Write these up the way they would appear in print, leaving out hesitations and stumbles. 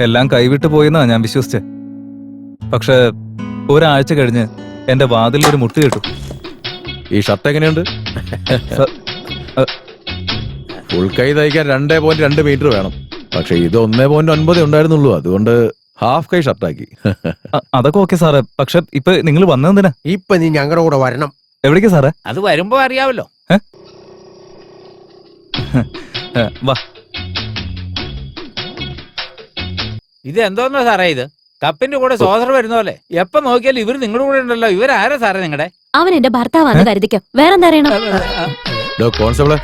എല്ലാം കൈവിട്ട് പോയെന്നാ ഞാൻ വിശ്വസിച്ചേ. പക്ഷെ ഒരാഴ്ച കഴിഞ്ഞ് എന്റെ വാതിൽ ഒരു മുട്ട് കേട്ടു. ഈ ഷർട്ട് എങ്ങനെയുണ്ട്? ഫുൾ കൈ തയ്ക്കാൻ 2.2 മീറ്റർ വേണം. പക്ഷെ ഇത് 1.9 ഉണ്ടായിരുന്നുള്ളൂ. അതുകൊണ്ട് ഹാഫ് കൈ ഷർട്ടാക്കി. അതൊക്കെ ഓക്കെ സാറേ. പക്ഷെ ഇപ്പൊ നിങ്ങൾ വന്നതെന്തിനാ? ഇപ്പൊ നീ ഞങ്ങളുടെ കൂടെ വരണം. എവിടേക്കാ സാറേ? അത് വരുമ്പോ അറിയാവല്ലോ. വാ. ഇത് എന്തോന്നോ സാറേ ഇത്? കപ്പിന്റെ കൂടെ സോദർ വരുന്ന പോലെ എപ്പോ നോക്കിയാലും ഇവര് നിങ്ങളുടെ കൂടെ ഉണ്ടല്ലോ. ഇവരാരാ സാറേ നിങ്ങളുടെ? അവൻ എന്റെ ഭർത്താവാന്ന് കരുതിക്കോ. വേറെന്താ അറിയണം? കോൺസ്റ്റബിള്,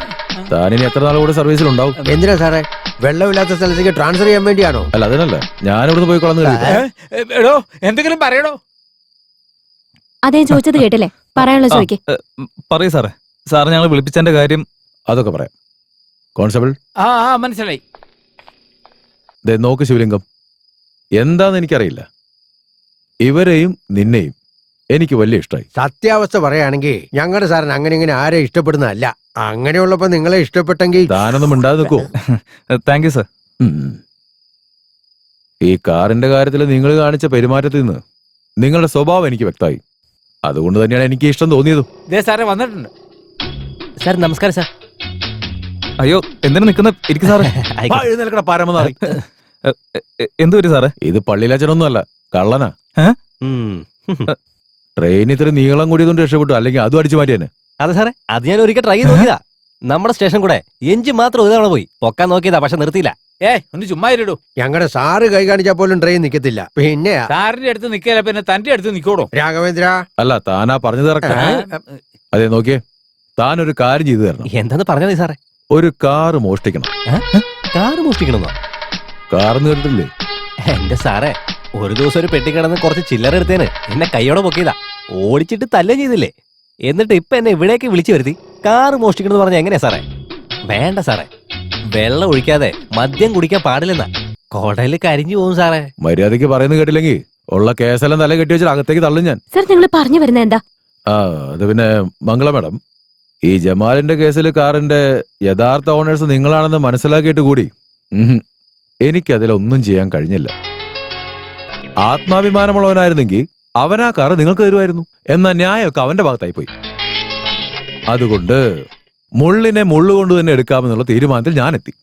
താനിനി എത്ര നാൾ കൂടെ സർവീസിലുണ്ടാവും? എന്തിനാ സാറേ? വെള്ളമില്ലാത്ത സ്ഥലത്തേക്ക് ട്രാൻസ്ഫർ ചെയ്യാൻ വേണ്ടിയാണോ? അല്ല, അതിനല്ല, ഞാനിവിടുന്ന് പോയിക്കോളാന്ന് കരുതി. എടോ, എന്തെങ്കിലും പറയണോ? അതേ ചോദിച്ചത് കേട്ടില്ലേ? പറയാനുള്ള ചോദിക്കേ. പറയൂ സാറേ. സാറ് ഞങ്ങൾ വിളിപ്പിച്ചതിന്റെ കാര്യം അതൊക്കെ പറയാം. കോൺസ്റ്റബിൾ, ആ മനസ്സിലായി. നോക്ക് ശിവലിംഗം, എന്താന്ന് എനിക്കറിയില്ല, ഇവരെയും നിന്നെയും എനിക്ക് വലിയ ഇഷ്ടമായി. സത്യാവസ്ഥ പറയുകയാണെങ്കിൽ ഞങ്ങളുടെ സാറിന് അങ്ങനെ ഇങ്ങനെ ആരെ ഇഷ്ടപ്പെടുന്നതല്ല. അങ്ങനെയുള്ളപ്പോ നിങ്ങളെ ഇഷ്ടപ്പെട്ടെങ്കിൽ താനൊന്നും മിണ്ടാതെ നിൽക്കുവോ? Thank you sir. ഈ കാറിന്റെ കാര്യത്തിൽ നിങ്ങൾ കാണിച്ച പെരുമാറ്റത്തിൽ നിന്ന് നിങ്ങളുടെ സ്വഭാവം എനിക്ക് വ്യക്തമായി. അതുകൊണ്ട് തന്നെയാണ് എനിക്ക് ഇഷ്ടം തോന്നിയതും. സാറേ വന്നിട്ടുണ്ട്. സാർ നമസ്കാരം സാർ. അയ്യോ, എന്തിനാ നിക്കുന്ന? ഇരിക്കും സാറേ. എഴുന്നേൽക്കട പാരമനാറി. എന്തു പറ്റി സാറേ? ഇത് പള്ളിയിലച്ഛനൊന്നും അല്ല, കള്ളനാ. ട്രെയിൻ ഇത്ര നീളം കൂടിയതുകൊണ്ട് രക്ഷപ്പെട്ടു, അല്ലെങ്കിൽ അതും അടിച്ചു മാറ്റിയാണ്. അതെ സാറേ, അത് ഞാൻ ഒരിക്കൽ ട്രൈ ചെയ്ത് നോക്കിയതാ. നമ്മുടെ സ്റ്റേഷൻ കൂടെ എഞ്ചിൻ മാത്രം ഒരു തവണ പോയി പൊക്കാൻ നോക്കിയതാ, പക്ഷെ നിർത്തിയില്ല. ഒന്ന് ചുമ്മാ ഇരിടൂ. ഞങ്ങളുടെ സാറ് കൈ കാണിച്ചാൽ പോലും ട്രെയിൻ നിക്കത്തില്ല. പിന്നെ സാറിന്റെ അടുത്ത് നിക്കല, പിന്നെ തന്റെ അടുത്ത് നിക്കോടോ? രാഘവേന്ദ്ര, അല്ല, താനാ പറഞ്ഞത് കറക്റ്റ്. അതെ, നോക്കിയേ, താനൊരു കാര്യം ചെയ്തു തരണം. എന്താന്ന് പറഞ്ഞാ മതി സാറേ. ഒരു കാറ് മോഷ്ടിക്കണം. കാറ് മോഷ്ടിക്കണമെന്നോ? കാറെന്ന് കേട്ടിട്ടില്ലേ? എന്റെ സാറേ, ഒരു ദിവസം ഒരു പെട്ടി കിടന്ന് കുറച്ച് ചില്ലറ എടുത്തേന് എന്നെ കൈയോടെ പൊക്കിയതാ. ഓടിച്ചിട്ട് തല്ലേ ചെയ്തില്ലേ? എന്നിട്ട് ഇപ്പൊ എന്നെ ഇവിടേക്ക് വിളിച്ചു വരുത്തി കാറ് മോഷ്ടിക്കണമെന്ന് പറഞ്ഞ എങ്ങനെയാ സാറേ? വേണ്ട സാറേ, വെള്ളം ഒഴിക്കാതെ മദ്യം കുടിക്കാൻ പാടില്ലെന്നാ. കൊടല് കരിഞ്ഞു പോകും സാറേ. മര്യാദയ്ക്ക് പറയുന്നത് കേട്ടില്ലെങ്കിൽ ഉള്ള കേസെല്ലാം തല കെട്ടി വെച്ചാൽ അകത്തേക്ക് തള്ളും ഞാൻ. സർ, നിങ്ങൾ പറഞ്ഞു വരുന്ന എന്താ? അത് പിന്നെ മംഗള മാഡം, ഈ ജമാലിന്റെ കേസിൽ കാറിന്റെ യഥാർത്ഥ ഓണേഴ്സ് നിങ്ങളാണെന്ന് മനസ്സിലാക്കിയിട്ട് കൂടി എനിക്കതിലൊന്നും ചെയ്യാൻ കഴിഞ്ഞില്ല. ആത്മാഭിമാനമുള്ളവനായിരുന്നെങ്കിൽ അവനാ കാറ് നിങ്ങൾക്ക് തരുമായിരുന്നു. എന്നാ ന്യായമൊക്കെ അവന്റെ ഭാഗത്തായി പോയി. അതുകൊണ്ട് മുള്ളിനെ മുള്ളുകൊണ്ട് തന്നെ എടുക്കാമെന്നുള്ള തീരുമാനത്തിൽ ഞാൻ എത്തി.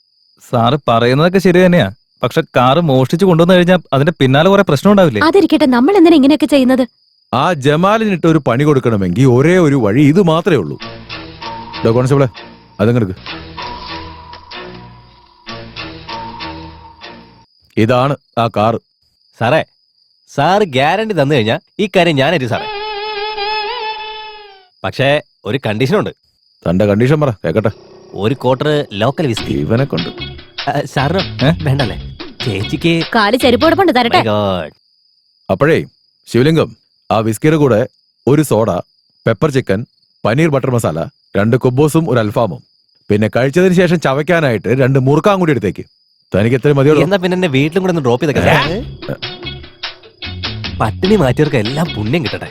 സാറ് പറയുന്നതൊക്കെ ശരി തന്നെയാ. പക്ഷെ കാറ് മോഷ്ടിച്ചു കൊണ്ടുവന്നു കഴിഞ്ഞാൽ അതിന്റെ പിന്നാലെ കുറെ പ്രശ്നം ഉണ്ടാവില്ലേ? അതിരിക്കട്ടെ, നമ്മൾ എന്തിനാ ഇങ്ങനെയൊക്കെ ചെയ്യുന്നത്? ആ ജമാലിനിട്ട് ഒരു പണി കൊടുക്കണമെങ്കിൽ ഒരേ ഒരു വഴി ഇത് മാത്രമേ ഉള്ളൂ. കോൺസ്റ്റബിളെ, അതങ്ങെടുക്ക്. ഇതാണ് ആ കാറ്. സാറേ, സാറ് ഗ്യാരണ്ടി തന്നു കഴിഞ്ഞാ ഈ കാര്യം ഞാനേറ്റു സാറേ. പക്ഷേ ഒരു കണ്ടീഷനുണ്ട്. തന്റെ കണ്ടീഷൻ പറ കേക്കട്ടെ. ഒരു ക്വാർട്ടർ ലോക്കൽ വിസ്കി. ഇവനെ കൊണ്ട് സാറിന് വേണ്ടല്ലേ? ചേച്ചിക്ക് കാല് ചെരുപ്പോടൊപ്പം തരട്ടെ. അപ്പോഴേ ശിവലിംഗം, ആ വിസ്കിയുടെ കൂടെ ഒരു soda, pepper chicken, paneer butter masala, 2 കുബ്ബൂസും ഒരു അൽഫാമും, പിന്നെ കഴിച്ചതിന് ശേഷം ചവയ്ക്കാനായിട്ട് 2 മുറുക്കാൻ കൂടി എടുത്തേക്ക്. തനിക്ക് എത്ര മതിയോ? എന്നാ പിന്നെ എന്നെ വീട്ടിലും കൂടെ ഒന്ന് ഡ്രോപ്പ് ചെയ്തൊക്കെ. പട്ടിണി മാറ്റിയവർക്ക് എല്ലാം പുണ്യം കിട്ടട്ടെ.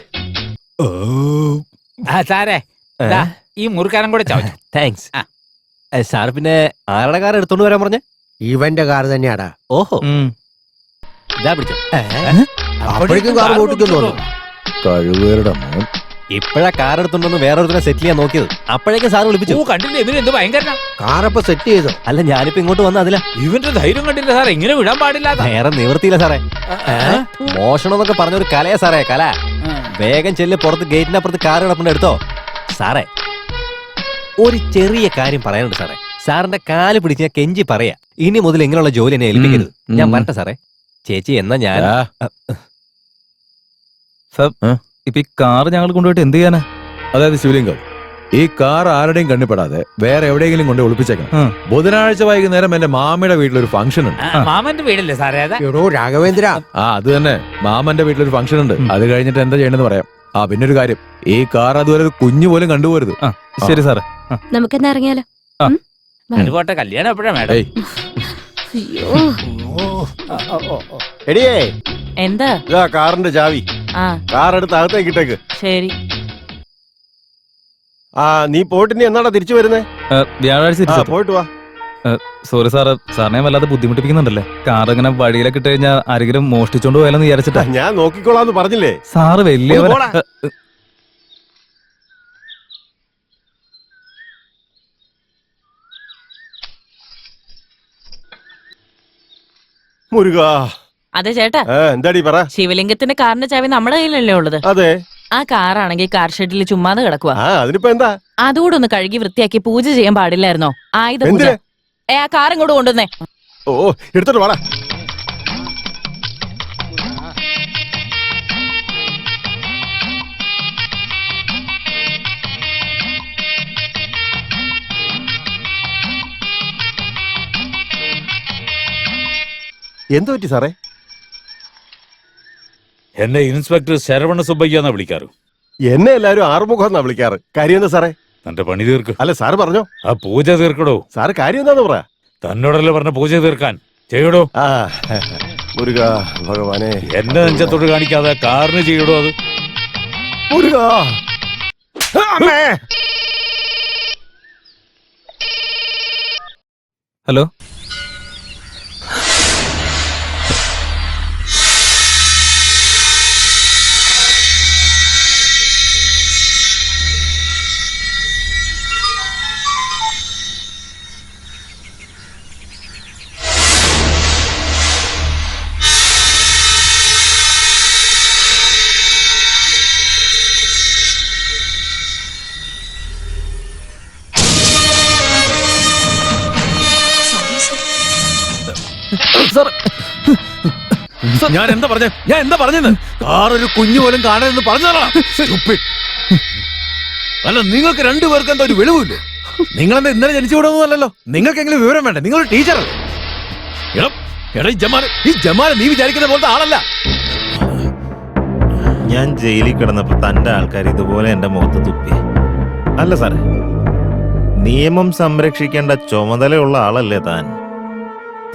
സാറേ, ഈ മുറുക്കാനം കൂടെ ചവച്ചു. Thanks sir. പിന്നെ ആരുടെ കാർ എടുത്തോണ്ട് വരാൻ പറഞ്ഞേ? ഇവന്റെ കാർ തന്നെയാടാ. ഓഹോ, ഇതാ പിടിച്ചോ. അപ്പോഴേക്കും കാർ ഓടിക്കുന്നു. കഴിവേറുടെ മോൻ. ഇപ്പഴാ കാർ എടുത്തോണ്ടൊന്ന് വേറൊരുത്തിനെ സെറ്റിൽ ചെയ്യാൻ നോക്കിയത്. അപ്പോഴേക്കും സാർ വിളിപ്പിച്ചു. കണ്ടില്ല ഇവനെന്ത് ഭയങ്കര കാറപ്പൊ സെറ്റ് ചെയ്തോ? അല്ല, ഞാനിപ്പോ ഇങ്ങോട്ട് വന്ന അതില. ഇവന്റെ ധൈര്യം കണ്ടില്ല സാറേ, ഇങ്ങനെ വിടാൻ പാടില്ല. വേറെ നിവൃത്തിയില്ല സാറേ. മോഷണം എന്നൊക്കെ പറഞ്ഞൊരു കലയാ സാറേ, കല. വേഗം ചെല്ല്, പുറത്ത് ഗേറ്റിനപ്പുറത്ത് കാർ കിടപ്പുണ്ട്, എടുത്തോ. സാറേ, ഒരു ചെറിയ കാര്യം പറയാനുണ്ട് സാറേ. സാറിന്റെ കാല് പിടിച്ച് ഞാൻ കെഞ്ചി പറയാ, ഇനി മുതൽ ഇങ്ങനെയുള്ള ജോലി എന്നെ ഏൽപ്പിക്കരുത്. ഞാൻ വരട്ടെ സാറേ. ചേച്ചി, എന്നാ ഞാൻ ഇപ്പൊ ഈ കാറ് ഞങ്ങൾ കൊണ്ടുപോയിട്ട് എന്ത് ചെയ്യാനാ? അതായത് ശിവലിംഗം, ഈ കാർ ആരുടെയും കണ്ണിപ്പെടാതെ വേറെ എവിടെയെങ്കിലും കൊണ്ട് ഒളിപ്പിച്ചേക്കണം. ബുധനാഴ്ച വൈകുന്നേരം എന്റെ മാമയുടെ വീട്ടിലൊരു ഫംഗ്ഷൻ ഉണ്ട്. മാമന്റെ വീടല്ലേ സാറേ? എടോ രാഘവേന്ദ്ര, അത് തന്നെ, മാമന്റെ വീട്ടിലൊരു ഫംഗ്ഷൻ ഉണ്ട്. അത് കഴിഞ്ഞിട്ട് എന്താ ചെയ്യണമെന്ന് പറയാം. പിന്നെ ഒരു കാര്യം, ഈ കാർ അതുപോലെ ഒരു കുഞ്ഞു പോലും കണ്ടുപോരുത്. ശരി സാറേ. നമുക്കെന്നാ ഇറങ്ങിയാലോ? അതുപോട്ടെ, കല്യാണം എപ്പോഴാ മേഡം? എടിയേ, എന്താ? ഇതാ കാറിന്റെ ചാവി. കാർ എടുത്ത് അകത്തേക്ക് ഇട്ടേക്ക്. ശരി. നീ പോയിട്ട് ഇനി എന്നാടാ തിരിച്ചു വരുന്നേ? വ്യാഴാഴ്ച പോയിട്ട് വാ. സോറി സാറ്, സാറിനെ വല്ലാതെ ബുദ്ധിമുട്ടിപ്പിക്കുന്നുണ്ടല്ലേ? കാർ ഇങ്ങനെ വഴിയിലൊക്കെ ഇട്ട് കഴിഞ്ഞാൽ ആരെങ്കിലും മോഷ്ടിച്ചോണ്ട് പോയാലെന്ന് വിചാരിച്ചിട്ടാ. ഞാൻ നോക്കിക്കോളാന്ന് പറഞ്ഞില്ലേ. സാറ് വലിയ ഒന്ന് പോടാ. മുരുക. അതെ ചേട്ടാ, എന്താടി പറ. ശിവലിംഗത്തിന്റെ കാറിന്റെ ചാവി നമ്മുടെ കയ്യിലല്ലേ ഉള്ളത്? അതെ. ആ കാറാണെങ്കിൽ കാർ ഷെഡിൽ ചുമ്മാതെ കിടക്കുക. അതിനിപ്പോ എന്താ? അതുകൂടെ ഒന്ന് കഴുകി വൃത്തിയാക്കി പൂജ ചെയ്യാൻ പാടില്ലായിരുന്നോ? ആയുധ പൂജ. എന്തിന്? ആ കാർ ഇങ്ങോട്ട് കൊണ്ടുവന്നേ. ഓ, എടുത്തോട്ട് വാടാ. എന്തു പറ്റി സാറേ? എന്നെ ഇൻസ്പെക്ടർ ശരവണ സുബ്ബയ്യ എന്നാ വിളിക്കാറ്. എന്നെ എല്ലാരും ആറുമുഖം എന്നാ വിളിക്കാറ്. കാര്യം എന്താ സാറേ? തന്റെ പണി തീർക്ക്. അല്ല സാറ് പറഞ്ഞോ. ആ പൂജ തീർക്കടോ. സാറ് കാര്യം എന്താന്ന് പറ. തന്നോടല്ലേ പറഞ്ഞ പൂജ തീർക്കാൻ. ചെയ്യടോ. മുരുക ഭഗവാനെ. എന്റെ നെഞ്ചത്തോട് കാണിക്കാതെ കാറിന് ചെയ്യടോ അത്. മുരുക. ഹലോ, ഞാൻ എന്താ പറഞ്ഞെന്ന്? കാറൊരു കുഞ്ഞു പോലും കാണരുതെന്ന് പറഞ്ഞതാ. അല്ല, നിങ്ങൾക്ക് രണ്ടുപേർക്ക് എന്താ ഒരു വെളിവില്ലേ? നിങ്ങളെന്താ ഇന്നലെ ജനിച്ചു വിടുന്നതല്ലോ? നിങ്ങൾക്കെങ്കിലും വിവരം വേണ്ടേ? നിങ്ങളൊരു ടീച്ചറല്ലേ? ഈ ജമാൽ നീ വിചാരിക്കുന്ന പോലത്തെ ആളല്ല. ഞാൻ ജയിലിൽ കിടന്നപ്പോ തന്റെ ആൾക്കാർ ഇതുപോലെ എന്റെ മുഖത്ത് തുപ്പി. അല്ല സാറേ, നിയമം സംരക്ഷിക്കേണ്ട ചുമതലയുള്ള ആളല്ലേ താൻ.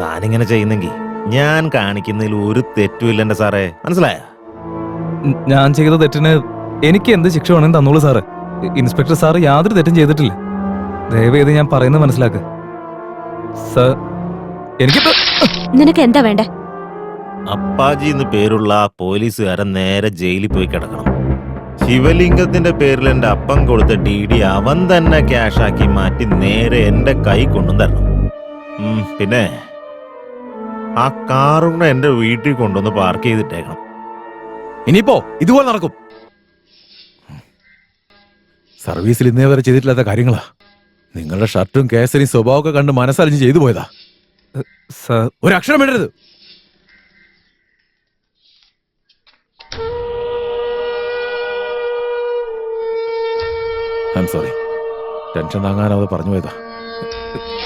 താനിങ്ങനെ ചെയ്യുന്നെങ്കിൽ ഞാൻ കാണിക്കുന്നതിൽ ഒരു തെറ്റുമില്ല എന്റെ സാറേ, മനസ്സിലായ? ഞാൻ ചെയ്ത തെറ്റിന് എനിക്ക് എന്ത് ശിക്ഷ വേണമെന്ന് തന്നോളൂ സാറ്. ഇൻസ്പെക്ടർ സാറ് യാതൊരു തെറ്റും ചെയ്തിട്ടില്ല. ദയവേത് ഞാൻ പറയുന്നത് മനസ്സിലാക്ക് സാർ. എനിക്കിപ്പോ നിനക്ക് എന്താ വേണ്ടേ? അപ്പാജി എന്ന് പേരുള്ള ആ പോലീസുകാരൻ നേരെ ജയിലിൽ പോയി കിടക്കണം. ശിവലിംഗത്തിന്റെ പേരിൽ എന്റെ അപ്പം കൊടുത്ത DD അവൻ തന്നെ ക്യാഷാക്കി മാറ്റി നേരെ എന്റെ കൈ കൊണ്ടും തരണം. പിന്നെ ആ കാറുകൂടെ എന്റെ വീട്ടിൽ കൊണ്ടുവന്ന് പാർക്ക് ചെയ്തിട്ടേക്കണം. ഇനിയിപ്പോ ഇതുപോലെ നടക്കും. സർവീസിൽ ഇന്നേ വരെ ചെയ്തിട്ടില്ലാത്ത കാര്യങ്ങളാ. നിങ്ങളുടെ ഷർട്ടും കേസരിയും സ്വഭാവമൊക്കെ കണ്ട് മനസ്സറിഞ്ഞ് ചെയ്തു പോയതാ. സാർ, ഒരു അക്ഷരം വേണ്ടരുത്. I am sorry. ടെൻഷൻ താങ്ങാനാവത് പറഞ്ഞു പോയതാ.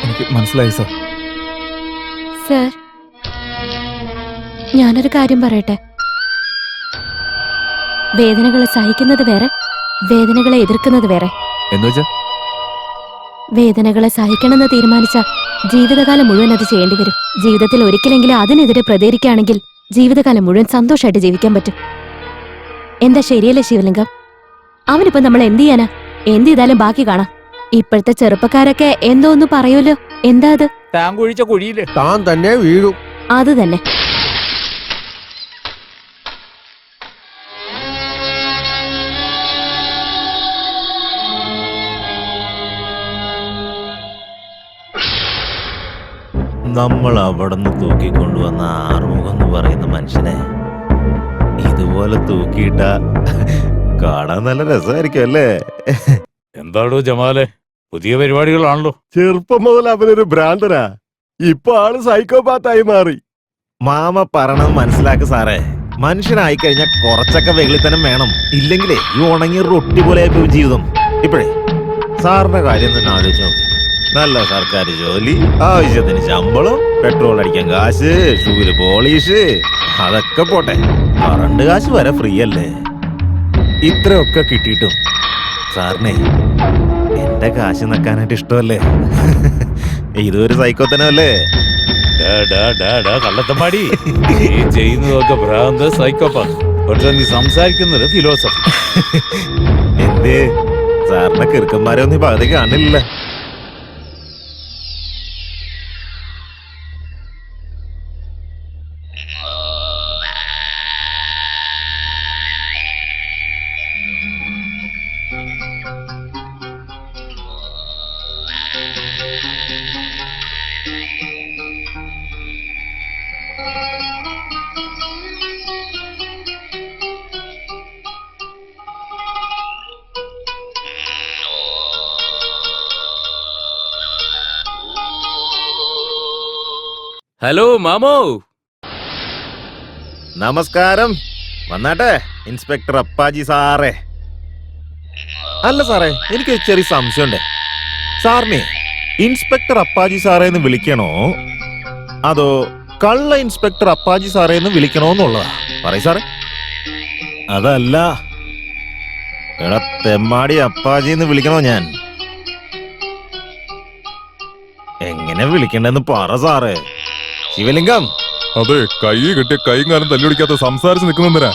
എനിക്ക് മനസ്സിലായി സാർ. സർ, ഞാനൊരു കാര്യം പറയട്ടെ. വേദനകളെ സഹിക്കുന്നത് വേറെ, വേദനകളെ എതിർക്കുന്നത് വേറെ. എന്നുവെച്ചാ വേദനകളെ സഹിക്കണമെന്ന് തീരുമാനിച്ച ജീവിതകാലം മുഴുവൻ അത് ചെയ്യേണ്ടി വരും. ജീവിതത്തിൽ ഒരിക്കലെങ്കിലും അതിനെതിരെ പ്രതികരിക്കുകയാണെങ്കിൽ ജീവിതകാലം മുഴുവൻ സന്തോഷമായിട്ട് ജീവിക്കാൻ പറ്റും. എന്താ ശരിയല്ലേ ശിവലിംഗം? അവനിപ്പോ നമ്മൾ എന്ത് ചെയ്യാനാ? എന്ത് ചെയ്താലും ബാക്കി കാണാം. ഇപ്പോഴത്തെ ചെറുപ്പക്കാരൊക്കെ എന്തോ ഒന്ന് പറയുമല്ലോ. എന്താ അത്? താൻ കുഴിച്ച കുഴിയില് താൻ തന്നെ വീഴും. അത് തന്നെ. നമ്മൾ അവിടുന്ന് തൂക്കിക്കൊണ്ടുവന്ന ആറുമുഖം എന്ന് പറയുന്ന മനുഷ്യനെ ഇതുപോലെ തൂക്കിയിട്ട കാണാൻ നല്ല രസമായിരിക്കും അല്ലേ? എന്താടോ ജമാലെ, പുതിയ പരിപാടികളാണല്ലോ. ചെറുപ്പം മുതൽ അവനൊരു ഭ്രാന്തനാ. ഇപ്പൊ ആള് സൈക്കോപാത്തായി മാറി. മാമ പറയണത് മനസ്സിലാക്ക് സാറേ. മനുഷ്യനായി കഴിഞ്ഞാൽ കുറച്ചൊക്കെ വെളിത്തനം വേണം. ഇല്ലെങ്കിലേ ഈ ഉണങ്ങിയ റൊട്ടി പോലെ ആയിപ്പോയി ജീവിതം. ഇപ്പോഴേ സാറിന്റെ കാര്യം തന്നെ ആലോചിച്ചു നോക്ക്. നല്ല സർക്കാർ ജോലി, ആവശ്യത്തിന് ശമ്പളം, പെട്രോൾ അടിക്കാൻ കാശ്, ഷൂവില് പോളീഷ്, അതൊക്കെ പോട്ടെ, കറണ്ട് കാശ് വരെ ഫ്രീ അല്ലേ? ഇത്രയൊക്കെ കിട്ടിയിട്ടും സാറിനെ എന്റെ കാശ് നക്കാനായിട്ട് ഇഷ്ടമല്ലേ? ഇതൊരു സൈക്കോത്തനല്ലേ? കള്ളത്തമ്പാടി, നീ ചെയ്യുന്നതൊക്കെ ഭ്രാന്ത്, സൈക്കോപാത്ത്. പക്ഷെ നീ സംസാരിക്കുന്നത് ഫിലോസഫി. എന്തേ സാറിന്റെ കിറുക്കന്മാരെ ഒന്നും ഈ പകുതി കാണില്ല? ഹലോ മാമോ. നമസ്കാരം. വന്നാട്ടെ ഇൻസ്പെക്ടർ അപ്പാജി സാറേ. അല്ല സാറേ, എനിക്കൊരു ചെറിയ സംശയമുണ്ട്. സാറിനെ ഇൻസ്പെക്ടർ അപ്പാജി സാറേ എന്ന് വിളിക്കണോ അതോ കള്ള ഇൻസ്പെക്ടർ അപ്പാജി സാറേ എന്ന് വിളിക്കണോ എന്നുള്ളതാ. പറയ് സാറേ. അതല്ല, എടാ തെമ്മാടി അപ്പാജി എന്ന് വിളിക്കണോ ഞാൻ? എങ്ങനെ വിളിക്കണ്ടെന്ന് പറ സാറേ. ശിവലിംഗം. അതെ, കൈ കിട്ടിയ കൈയും കാലം തല്ലുപിടിക്കാത്ത സംസാരിച്ച് നിൽക്കുന്നെന്തിനാ?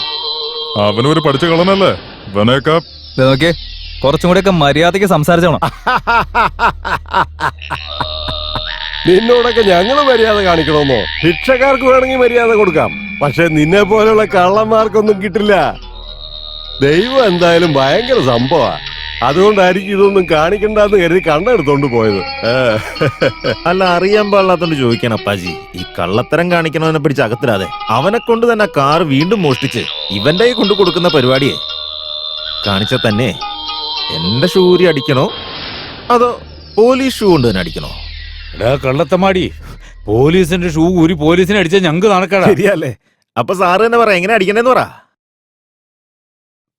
അവനൊരു പഠിച്ച കളനല്ലേ? ഇവനേക്കാ നോക്കിയേ, കുറച്ചും കൂടെയൊക്കെ മര്യാദയ്ക്ക് സംസാരിച്ചോണം. നിന്നോടൊക്കെ ഞങ്ങള് മര്യാദ കാണിക്കണമെന്നോ? ഭിക്ഷക്കാർക്ക് വേണമെങ്കിൽ മര്യാദ കൊടുക്കാം, പക്ഷെ നിന്നെ പോലുള്ള കള്ളന്മാർക്കൊന്നും കിട്ടില്ല. ദൈവം എന്തായാലും ഭയങ്കര സംഭവ. അതുകൊണ്ടായിരിക്കും ഇതൊന്നും കാണിക്കണ്ടെന്ന് കരുതി കണ്ണെടുത്തോണ്ട് പോയത്. അല്ല, അറിയാൻ പാടില്ലാത്തോണ്ട് ചോദിക്കണം അപ്പാജി. ഈ കള്ളത്തരം കാണിക്കണവനെ പിടിച്ച് അകത്തിടാതെ അവനെ കൊണ്ട് തന്നെ കാർ വീണ്ടും മോഷ്ടിച്ച് ഇവന്റെ കൈ കൊണ്ടു കൊടുക്കുന്ന പരിപാടിയെ കാണിച്ച തന്നെ എന്റെ ഷൂരി അടിക്കണോ അതോ പോലീസ് ഷൂ കൊണ്ട് തന്നെ അടിക്കണോ? എടാ കള്ളത്തമാടി, പോലീസിന്റെ ഷൂ ഊരി പോലീസിനെ അടിച്ച ഞങ്ങക്ക് നടക്കടാ. ശരിയല്ലേ? അപ്പൊ സാറ് തന്നെ പറ, എങ്ങനെ അടിക്കണേന്ന് പറ.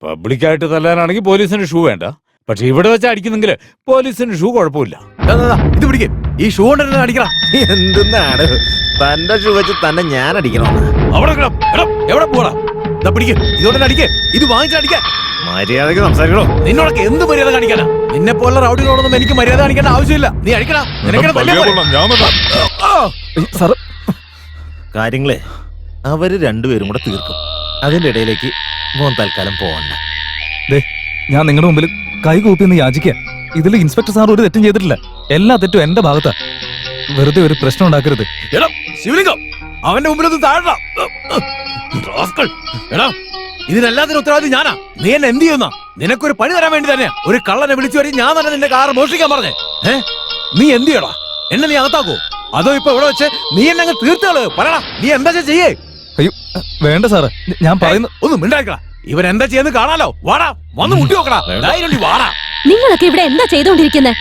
പബ്ലിക്കായിട്ട് തല്ലാനാണെങ്കിൽ പോലീസിന്റെ ഷൂ വേണ്ട, പക്ഷെ ഇവിടെ വെച്ച് അടിക്കുന്നെങ്കിൽ പോലീസിന്റെ ഷൂ കുഴപ്പമില്ല. ഇത് പിടിക്കേ, ഈ ഷൂ കൊണ്ട് അടിക്കണം. എന്തെന്നാണ് തന്റെ ഷൂ വെച്ച് തന്നെ ഞാൻ അടിക്കണോ? എവിടെ പോടാ? പിടിക്കേ, ഇതുകൊണ്ട് അടിക്കേ. ഇത് വാങ്ങിച്ചടിക്കാൻ മര്യാദക്ക് സംസാരിക്കണോ? നിന്നോടൊക്കെ എന്ത് മര്യാദ കാണിക്കാനാ? നിന്നെ പോലെ റൗഡികളോടൊന്നും എനിക്ക് മര്യാദ കാണിക്കേണ്ട ആവശ്യമില്ല. നീ അടിക്കടാ. സാറ് കാര്യങ്ങളെ അവര് രണ്ടുപേരും കൂടെ തീർക്കും. അതിന്റെ ഇടയിലേക്ക് മോൻ തൽക്കാലം പോവണ്ട. ഞാൻ നിങ്ങളുടെ മുമ്പിൽ കൈകൂപ്പി എന്ന് യാചിക്കുക. ഇതിൽ ഇൻസ്പെക്ടർ സാർ ഒരു തെറ്റും ചെയ്തിട്ടില്ല. എല്ലാ തെറ്റും എന്റെ ഭാഗത്താ. വെറുതെ ഒരു പ്രശ്നം ഉണ്ടാക്കരുത്. എടാ ശിവലിംഗം, അവന്റെ മുമ്പിലൊന്നും താഴാ. എടാ, ഇതിനെല്ലാത്തിനും ഉത്തരവാദി ഞാനാ. നീ എന്നെ എന്ത് ചെയ്യുന്ന? നിനക്കൊരു പണി തരാൻ വേണ്ടി തന്നെയാ ഒരു കള്ളനെ വിളിച്ചു വരും. ഞാൻ തന്നെ നിന്റെ കാർ മോഷ്ടിക്കാൻ പറഞ്ഞേ. നീ എന്ത് ചെയ്യടാ? എന്നെ നീ അകത്താക്കോ അതോ ഇപ്പൊ ഇവിടെ വെച്ച് നീ എന്നെ അങ്ങ് തീർത്തുകള്? പറയടാ, നീ എന്താ ചെയ്യേ? അയ്യോ വേണ്ട സാറ്, ഞാൻ പറയുന്നു. ഒന്നും മിണ്ടായിക്കളാ. ഇവൻ എന്താ ചെയ്യുന്നത് കാണാലോ. വാടാ, വന്ന് മുട്ടി നോക്കടാ. വാടാ. നിങ്ങളൊക്കെ ഇവിടെ എന്താ ചെയ്തോണ്ടിരിക്കുന്നത്?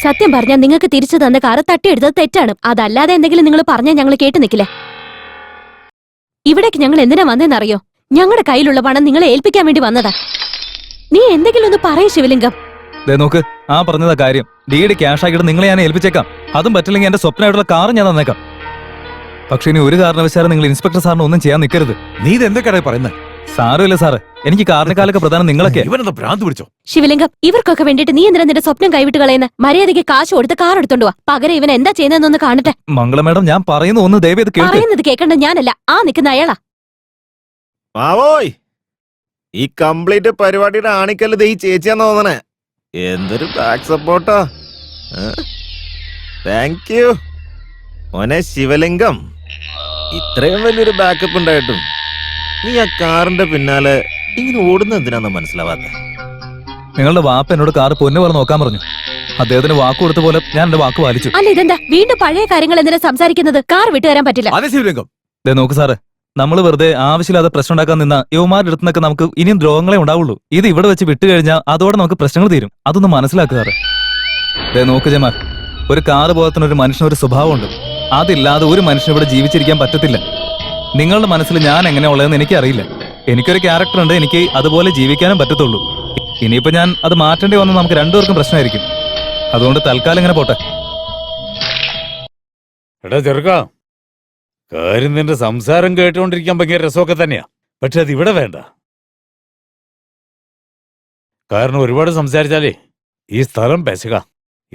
സത്യം പറഞ്ഞാൽ നിങ്ങൾക്ക് തിരിച്ചു തന്ന കാറ് തട്ടിയെടുത്തത് തെറ്റാണ്. അതല്ലാതെ എന്തെങ്കിലും നിങ്ങൾ പറഞ്ഞാൽ ഞങ്ങൾ കേട്ടു നിൽക്കില്ല. ഇവിടേക്ക് ഞങ്ങൾ എന്തിനാ വന്നതെന്നറിയോ? ഞങ്ങളുടെ കയ്യിലുള്ള പണം നിങ്ങളെ ഏൽപ്പിക്കാൻ വേണ്ടി വന്നതാ. നീ എന്തെങ്കിലും ഒന്ന് പറയൂ ശിവലിംഗം. നോക്ക്, ആ പറഞ്ഞതാ കാര്യം. ഡീഡ് ക്യാഷ് ആക്കിയിട്ട് നിങ്ങളെ ഞാൻ ഏൽപ്പിച്ചേക്കാം. അതും പറ്റില്ലെങ്കിൽ എന്റെ സ്വപ്നമായിട്ടുള്ള കാറ് ഞാൻ തന്നേക്കാം. പക്ഷെ ഇനി ഒരു കാരണവശാലും നിങ്ങൾ ഇൻസ്പെക്ടർ സാറിന് ഒന്നും ചെയ്യാൻ നിൽക്കരുത്. നീ ഇത് എന്തൊക്കെയാണ് പറയുന്നത്? സാരമില്ല സാറ്, എനിക്ക് കാറിനേക്കാളൊക്കെ പ്രധാനം നിങ്ങളൊക്കെ. ഇവനെന്താ ഭ്രാന്ത് പിടിച്ചോ? ശിവലിംഗം, ഇവർക്കൊക്കെ വേണ്ടിട്ട് നീ എന്തിനാ നിന്റെ സ്വപ്നം കൈവിട്ട് കളയുന്ന? മര്യാദയ്ക്ക് കാശ് കൊടുത്ത് കാർ എടുത്തോണ്ട് വാ. പകരം ഇവൻ എന്താ ചെയ്യുന്നതെന്നൊന്ന് കാണട്ടെ. മംഗള മാഡം, ഞാൻ പറയുന്ന ഒന്ന് ദയവേത് കേൾക്ക്. പറയുന്നത് കേൾക്കേണ്ട ഞാനല്ല, ആ നിൽക്കുന്ന അയാളാ. മാവോയ്, ഈ കംപ്ലീറ്റ് പരിപാടിയുടെ ആണിക്കല്ലത് ഈ ചേച്ചിയാന്ന് തോന്നണേ. എന്തൊരു ബാക്ക് സപ്പോർട്ടാ. താങ്ക് യു മോനെ ശിവലിംഗം. ഇത്രയും വലിയൊരു ബാക്കപ്പ് ഉണ്ടായിട്ടും നീ ആ കാറിന്റെ പിന്നാലെ ഇങ്ങനെ ഓടുന്ന എന്തിനാന്ന് മനസ്സിലാവാത്ത? നിങ്ങളുടെ വാപ്പ എന്നോട് കാറ് പൊന്നു പോലെ നോക്കാൻ പറഞ്ഞു. അദ്ദേഹത്തിന് വാക്ക് കൊടുത്ത പോലെ ഞാൻ എന്റെ വാക്ക് പാലിച്ചു. അല്ല, ഇതെന്താ വീണ്ടും പഴയ കാര്യങ്ങൾ എന്തിനാ സംസാരിക്കുന്നത്? കാർ വിട്ടുതരാൻ പറ്റില്ല. അതെ ശിവലിംഗം. നോക്ക് സാറ്, നമ്മൾ വെറുതെ ആവശ്യമില്ലാതെ പ്രശ്നം ഉണ്ടാക്കാൻ നിന്ന യുവമാരുടെ അടുത്തുനിന്നൊക്കെ നമുക്ക് ഇനിയും ദ്രോഹങ്ങളെ ഉണ്ടാവുള്ളൂ. ഇത് ഇവിടെ വെച്ച് വിട്ടുകഴിഞ്ഞാൽ അതോടെ നമുക്ക് പ്രശ്നങ്ങൾ തീരും. അതൊന്ന് മനസ്സിലാക്കുക സാറ്. നോക്ക് ജമാൽ, ഒരു കാറ് പോകത്തിന് ഒരു മനുഷ്യനൊരു സ്വഭാവമുണ്ട്. അതില്ലാതെ ഒരു മനുഷ്യന് ഇവിടെ ജീവിച്ചിരിക്കാൻ പറ്റത്തില്ല. നിങ്ങളുടെ മനസ്സിൽ ഞാൻ എങ്ങനെ ഉള്ളതെന്ന് എനിക്കറിയില്ല. എനിക്കൊരു ക്യാരക്ടർ ഉണ്ട്, എനിക്ക് അതുപോലെ ജീവിക്കാനും പറ്റത്തുള്ളൂ. ഇനിയിപ്പോ ഞാൻ അത് മാറ്റേണ്ടി വന്നാൽ നമുക്ക് രണ്ടുപേർക്കും പ്രശ്നമായിരിക്കും. അതുകൊണ്ട് തൽക്കാലം ഇങ്ങനെ പോട്ടെ. എടാ ചെറുക്കാ, കാര്യം നിന്റെ സംസാരം കേട്ടുകൊണ്ടിരിക്കാൻ ഭയങ്കര രസമൊക്കെ തന്നെയാ. പക്ഷെ അത് ഇവിടെ വേണ്ട. കാരണം ഒരുപാട് സംസാരിച്ചാലേ ഈ സ്ഥലം പെശക.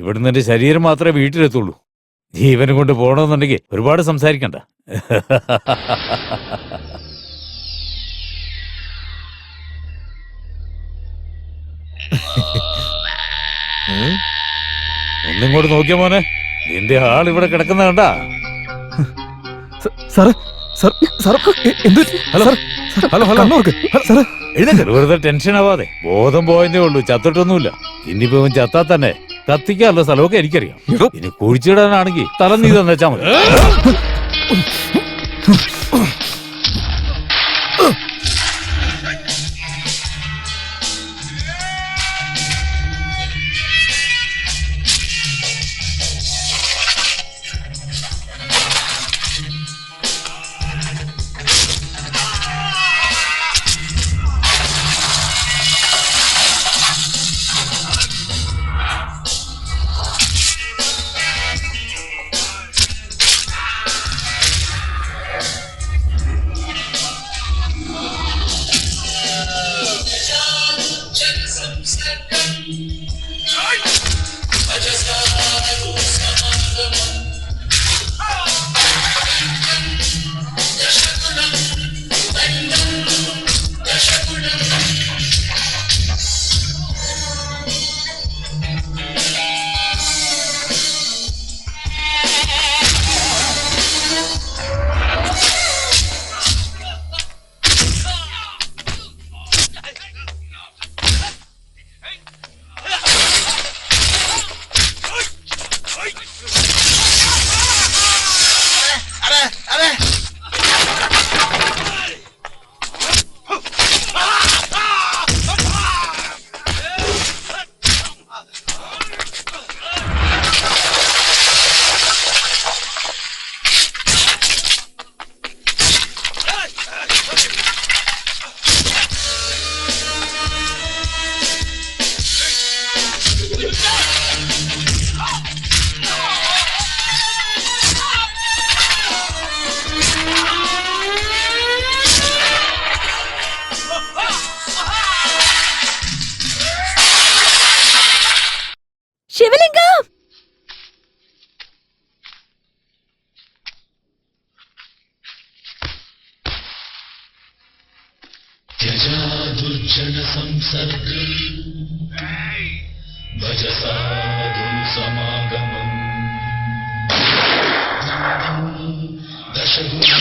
ഇവിടുന്ന് എന്റെ ശരീരം മാത്രമേ വീട്ടിലെത്തുള്ളൂ. ജീവനും കൊണ്ട് പോകണമെന്നുണ്ടെങ്കിൽ ഒരുപാട് സംസാരിക്കണ്ട. ഒന്നിങ്ങോട്ട് നോക്കിയ മോനെ, നിന്റെ ആൾ ഇവിടെ കിടക്കുന്ന കണ്ടാ? സാറ് സാർ സാർ എന്ത്? ഹലോ ഹലോ ഹലോ സാറ് വെറുതെ ടെൻഷൻ ആവാതെ. ബോധം പോയതേ ഉള്ളൂ, ചത്തിട്ടൊന്നുമില്ല. ഇനിയിപ്പോ ചത്താ തന്നെ കത്തിക്കാനുള്ള സ്ഥലമൊക്കെ എനിക്കറിയാം. ഇനി കുഴിച്ചിടാനാണെങ്കിൽ തല നീ തന്നെച്ചാ മതി. ശിവലിംഗം! ദശഗുണ